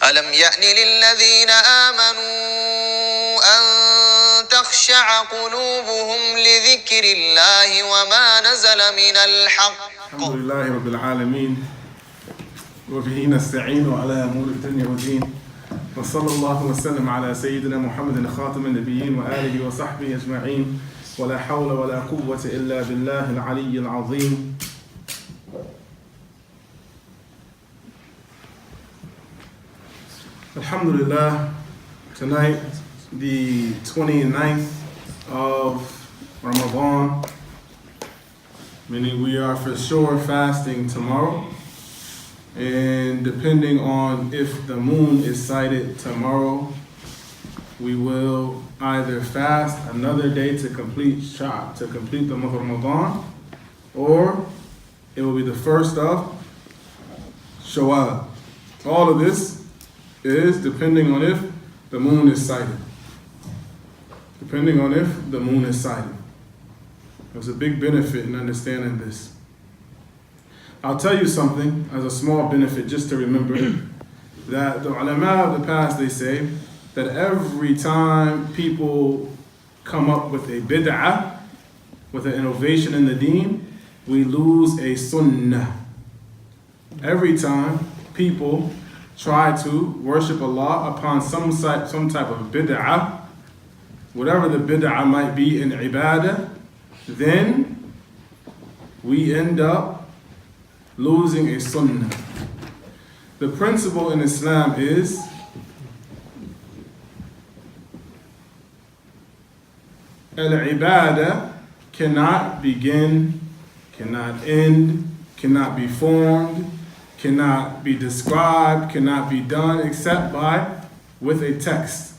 ألم يأن للذين آمنوا أن تخشع قلوبهم لذكر الله وما نزل من الحق. الحمد لله رب العالمين وبه نستعين على أمور الدنيا والدين، وصلى الله وسلم على سيدنا محمد خاتم النبيين وآله وصحبه أجمعين، ولا حول ولا قوة إلا بالله العلي العظيم. Alhamdulillah, tonight, the 29th of Ramadan, meaning we are for sure fasting tomorrow, and depending on if the moon is sighted tomorrow, we will either fast another day to complete the month of Ramadan, or it will be the first of Shawwal. All of this is depending on if the moon is sighted. Depending on if the moon is sighted. There's a big benefit in understanding this. I'll tell you something as a small benefit just to remember that the ulama of the past, they say that every time people come up with a bid'ah, with an innovation in the deen, we lose a sunnah. Every time people try to worship Allah upon some type of bid'ah, whatever the bid'ah might be in ibadah, then we end up losing a sunnah. The principle in Islam is al-ibadah cannot begin, cannot end, cannot be formed, cannot be described, cannot be done except with a text.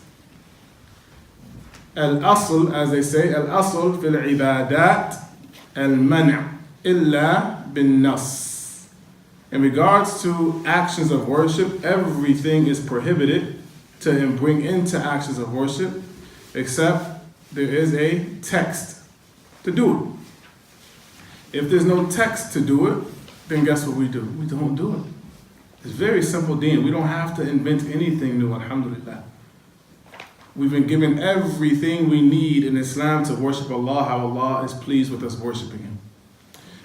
Al-asl, as they say, al-asl fil ibadat al-man' illa bin nas. In regards to actions of worship, everything is prohibited to bring into actions of worship except there is a text to do it. If there's no text to do it, then guess what we do? We don't do it. It's very simple deen. We don't have to invent anything new, alhamdulillah. We've been given everything we need in Islam to worship Allah, how Allah is pleased with us worshiping Him.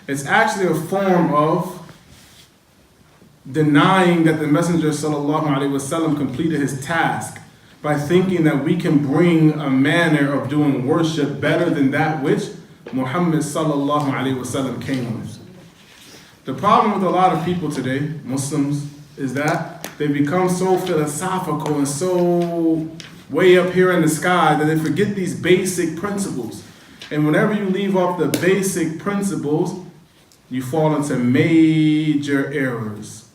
It's actually a form of denying that the Messenger ﷺ completed his task by thinking that we can bring a manner of doing worship better than that which Muhammad ﷺ came with. The problem with a lot of people today, Muslims, is that they become so philosophical and so way up here in the sky that they forget these basic principles. And whenever you leave off the basic principles, you fall into major errors.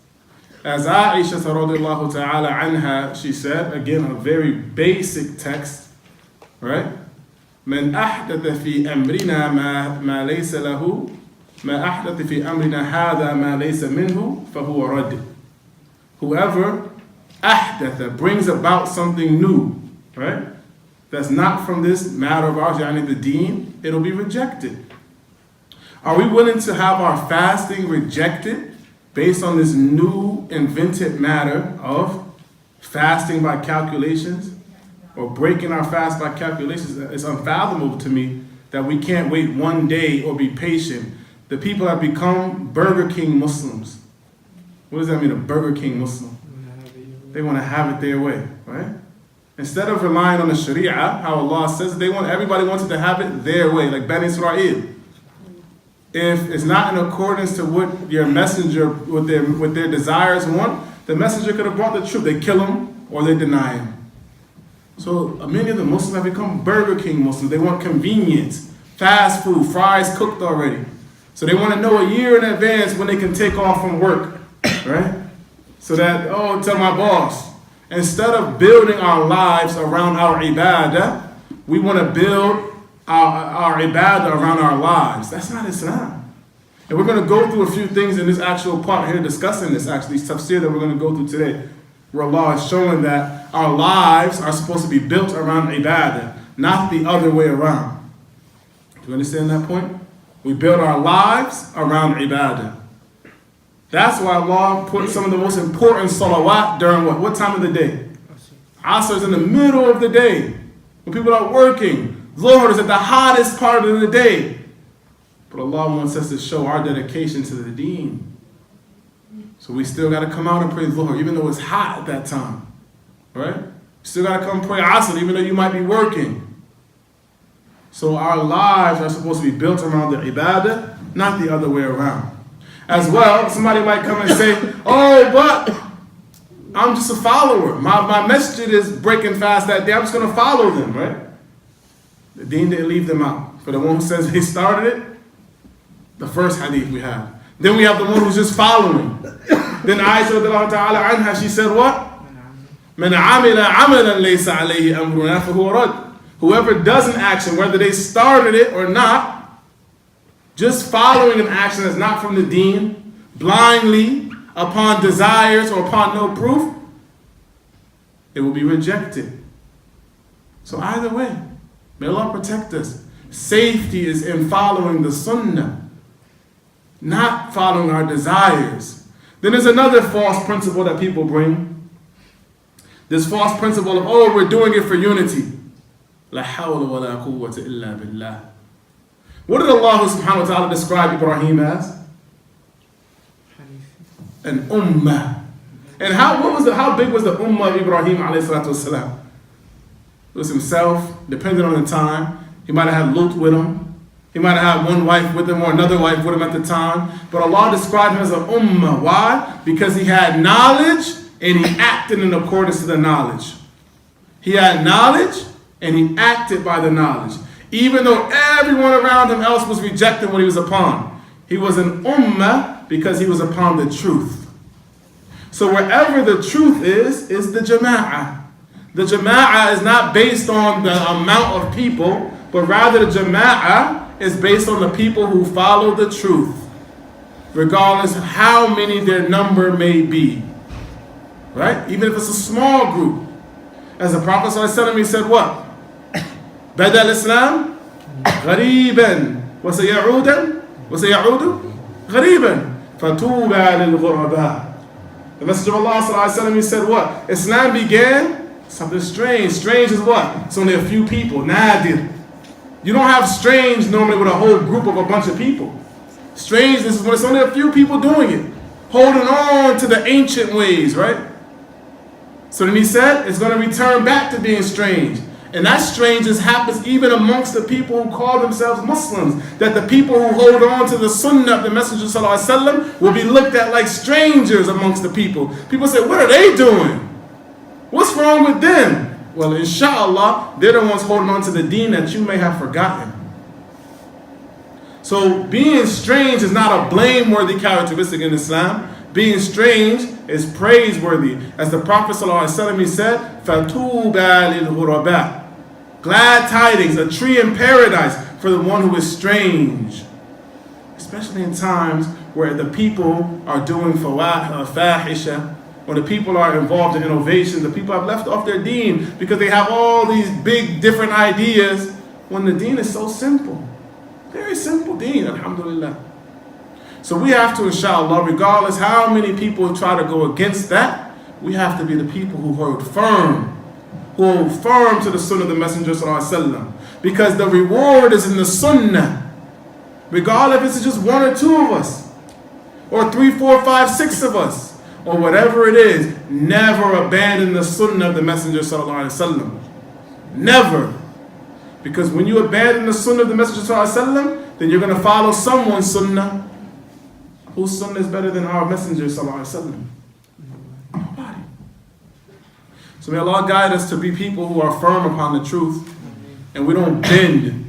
As Aisha radiallahu ta'ala anha, she said, again, a very basic text, right? من أحدث في أمرنا ما ليس له ما أحدث في أمرنا هذا ما ليس منه فهو رد. Whoever أحدث brings about something new, right? That's not from this matter of ours, yani the deen, it'll be rejected. Are we willing to have our fasting rejected based on this new invented matter of fasting by calculations or breaking our fast by calculations? It's unfathomable to me that we can't wait one day or be patient. The people have become Burger King Muslims. What does that mean, a Burger King Muslim? They want to have it their way, right? Instead of relying on the Sharia, how Allah says, everybody wants to have it their way, like Bani Israel. If it's not in accordance to what your messenger, what their desires want, the messenger could have brought the truth. They kill him or they deny him. So many of the Muslims have become Burger King Muslims. They want convenience, fast food, fries cooked already. So they want to know a year in advance when they can take off from work, right? So that, tell my boss. Instead of building our lives around our ibadah, we want to build our ibadah around our lives. That's not Islam. And we're going to go through a few things in this actual part here discussing this, actually, tafsir that we're going to go through today, where Allah is showing that our lives are supposed to be built around ibadah, not the other way around. Do you understand that point? We build our lives around ibadah. That's why Allah put some of the most important salawat during what? What time of the day? Asr is in the middle of the day, when people are working. Zuhr is at the hottest part of the day. But Allah wants us to show our dedication to the deen. So we still got to come out and pray Zuhr, even though it's hot at that time. Right? You still got to come pray Asr, even though you might be working. So our lives are supposed to be built around the ibadah, not the other way around. As well, somebody might come and say, oh, but I'm just a follower. My masjid is breaking fast that day. I'm just going to follow them, right? The deen didn't leave them out. For the one who says he started it, the first hadith we have. Then we have the one who's just following. Then Aisha radiallahu ta'ala anha, she said what? مَنْ عَمِلَ عَمَلًا لَيْسَ عَلَيْهِ أَمْرُنَا فَهُوَ رَدٌّ. Whoever does an action, whether they started it or not, just following an action that's not from the deen, blindly, upon desires or upon no proof, it will be rejected. So either way, may Allah protect us. Safety is in following the Sunnah, not following our desires. Then there's another false principle that people bring. This false principle of, oh, we're doing it for unity. La hawla wa la quwwata illa billah. What did Allah subhanahu wa ta'ala describe Ibrahim as? An ummah. And how big was the ummah of Ibrahim alayhi salatu wasalam? It was himself, depending on the time. He might have had Lut with him. He might have had one wife with him or another wife with him at the time. But Allah described him as an ummah. Why? Because he had knowledge and he acted in accordance to the knowledge. He had knowledge and he acted by the knowledge. Even though everyone around him else was rejecting what he was upon. He was an ummah because he was upon the truth. So wherever the truth is the jama'ah. The jama'ah is not based on the amount of people, but rather the jama'ah is based on the people who follow the truth, regardless of how many their number may be. Right? Even if it's a small group. As the Prophet ﷺ, he said what? بدأ الإسلام غريبا وسيعود غريبا فطوبى للغرباء. The Messenger of Allah ﷺ, he said what? Islam began something strange. Strange is what? It's only a few people. Nadir. You don't have strange normally with a whole group of a bunch of people. Strangeness is when it's only a few people doing it, holding on to the ancient ways, right? So then he said it's going to return back to being strange. And that strangeness happens even amongst the people who call themselves Muslims. That the people who hold on to the Sunnah of the Messenger ﷺ will be looked at like strangers amongst the people. People say, what are they doing? What's wrong with them? Well, inshallah, they're the ones holding on to the deen that you may have forgotten. So being strange is not a blameworthy characteristic in Islam. Being strange is praiseworthy. As the Prophet ﷺ, he said, فَتُوبَى لِلْغُرَبَاءِ. Glad tidings, a tree in paradise for the one who is strange. Especially in times where the people are doing fahisha, when the people are involved in innovation, the people have left off their deen because they have all these big different ideas when the deen is so simple. Very simple deen, alhamdulillah. So we have to, inshallah, regardless how many people try to go against that, we have to be the people who hold firm to the Sunnah of the Messenger ﷺ. Because the reward is in the Sunnah. Regardless if it's just one or two of us, or 3, 4, 5, 6 of us, or whatever it is, never abandon the Sunnah of the Messenger ﷺ. Never. Because when you abandon the Sunnah of the Messenger ﷺ, then you're going to follow someone's Sunnah. Whose Sunnah is better than our Messenger ﷺ? Nobody. So may Allah guide us to be people who are firm upon the truth, and we don't bend,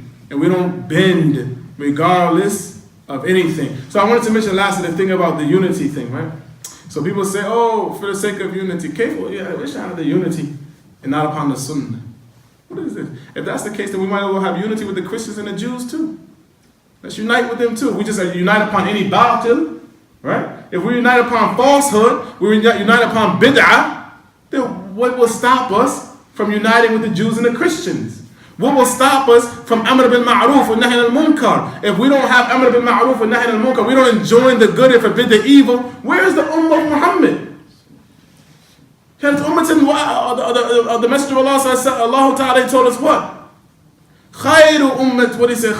regardless of anything. So I wanted to mention lastly the thing about the unity thing, right? So people say, oh, for the sake of unity, we're trying the unity and not upon the Sunnah. What is this? If that's the case, then we might as well have unity with the Christians and the Jews too. Let's unite with them too. We just unite upon any batil, right? If we unite upon falsehood, we unite upon bid'ah, then what will stop us from uniting with the Jews and the Christians? What will stop us from Amr bil Ma'ruf and Nahy al Munkar? If we don't have Amr bil Ma'ruf and Nahy al Munkar, we don't enjoin the good and forbid the evil, where is the Ummah of Muhammad? The Messenger of Allah said, Allah Ta'ala told us what? Khayru ummat, what he said?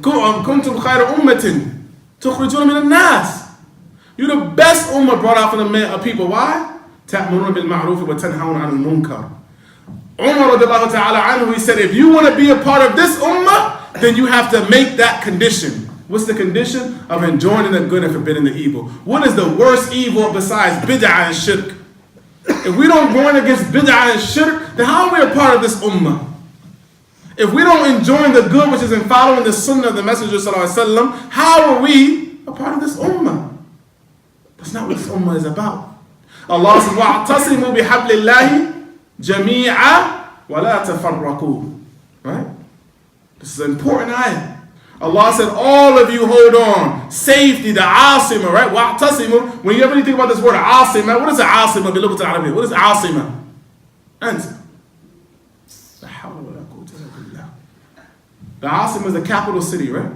Kuntum khayru ummatin tukhrijuna min al-nas. You're the best ummah brought out from the people. Why? Ta'muruna bil ma'ruf wa tanhawna 'anil munkar. Umar radiallahu ta'ala anhu, he said, if you want to be a part of this ummah, then you have to make that condition. What's the condition? Of enjoining the good and forbidding the evil. What is the worst evil besides bid'ah and shirk? If we don't warn against bid'ah and shirk, then how are we a part of this ummah? If we don't enjoin the good which is in following the sunnah of the Messenger sallallahu alaihi wasallam, how are we a part of this ummah? That's not what this ummah is about. Allah says, وَاعْتَصِمُوا بِحَبْلِ اللَّهِ جَمِيعًا وَلَا تَفَرَّقُوا. Right? This is an important ayah. Allah said, all of you hold on. Safety, the asima, right? وَاعْتَصِمُوا. When you ever think about this word asima, what is the asima? What is asima? Answer. The Asim is the capital city, right?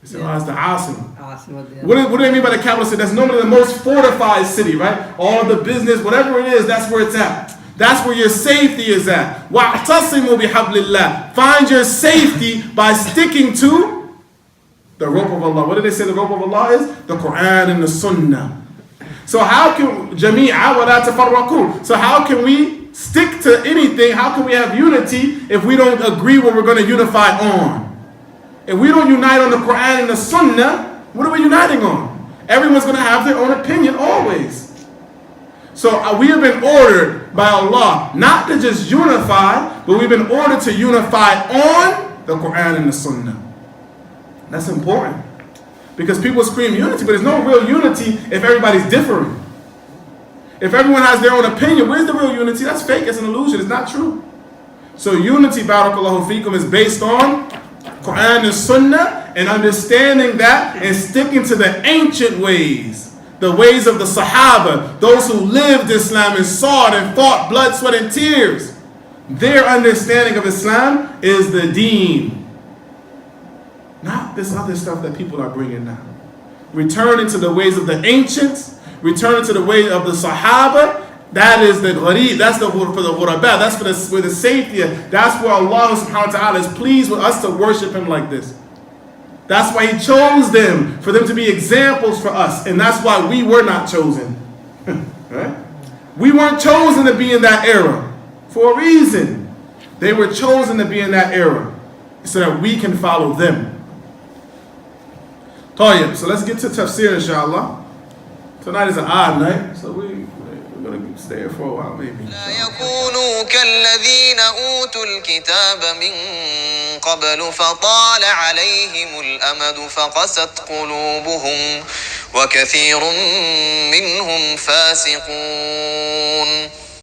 They say, oh, it's the Asim. What do they mean by the capital city? That's normally the most fortified city, right? All the business, whatever it is, that's where it's at. That's where your safety is at. وَاعْتَصِمُوا بِحَبْلِ اللَّهِ. Find your safety by sticking to the rope of Allah. What did they say the rope of Allah is? The Quran and the Sunnah. So how can جَمِيعًا وَلَا تَفَرَّقُوا. So how can we stick to anything? How can we have unity if we don't agree what we're going to unify on? If we don't unite on the Quran and the Sunnah, what are we uniting on? Everyone's going to have their own opinion always. So we have been ordered by Allah not to just unify, but we've been ordered to unify on the Quran and the Sunnah. That's important. Because people scream unity, but there's no real unity if everybody's different. If everyone has their own opinion, where's the real unity? That's fake, it's an illusion, it's not true. So unity, barakallahu feekum, is based on Quran and Sunnah, and understanding that and sticking to the ancient ways. The ways of the Sahaba, those who lived Islam and saw it and fought blood, sweat, and tears. Their understanding of Islam is the deen. Not this other stuff that people are bringing now. Returning to the ways of the ancients, returning to the way of the Sahaba, that is the gharib, that's for the ghuraba, that's for the safety. That's where Allah subhanahu wa ta'ala is pleased with us to worship Him like this. That's why He chose them, for them to be examples for us. And that's why we were not chosen. Right? We weren't chosen to be in that era for a reason. They were chosen to be in that era so that we can follow them. Tayyib, so let's get to tafsir, inshallah. Tonight is an odd night, so we're going to stay here for a while, maybe. لا يكونوا كالذين أوتوا الكتاب من قبل فطال عليهم الأمد فقست قلوبهم وكثير منهم فاسقون.